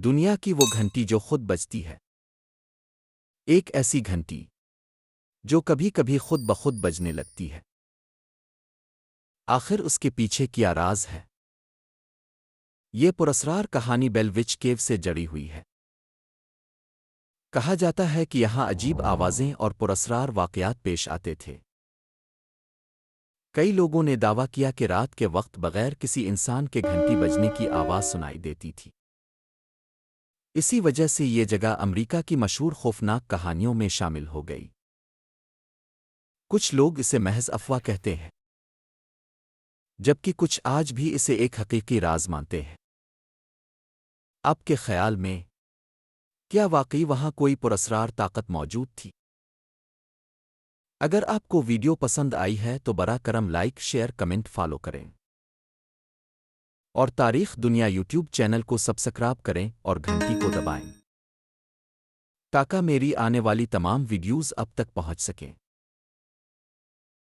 دنیا کی وہ گھنٹی جو خود بجتی ہے، ایک ایسی گھنٹی جو کبھی کبھی خود بخود بجنے لگتی ہے۔ آخر اس کے پیچھے کیا راز ہے؟ یہ پراسرار کہانی بیل وچ کیو سے جڑی ہوئی ہے۔ کہا جاتا ہے کہ یہاں عجیب آوازیں اور پراسرار واقعات پیش آتے تھے۔ کئی لوگوں نے دعویٰ کیا کہ رات کے وقت بغیر کسی انسان کے گھنٹی بجنے کی آواز سنائی دیتی تھی۔ اسی وجہ سے یہ جگہ امریکہ کی مشہور خوفناک کہانیوں میں شامل ہو گئی۔ کچھ لوگ اسے محض افواہ کہتے ہیں، جبکہ کچھ آج بھی اسے ایک حقیقی راز مانتے ہیں۔ آپ کے خیال میں کیا واقعی وہاں کوئی پراسرار طاقت موجود تھی؟ اگر آپ کو ویڈیو پسند آئی ہے تو براہ کرم لائک، شیئر، کمنٹ، فالو کریں اور تاریخ دنیا یوٹیوب چینل کو سبسکرائب کریں اور گھنٹی کو دبائیں تاکہ میری آنے والی تمام ویڈیوز اب تک پہنچ سکیں۔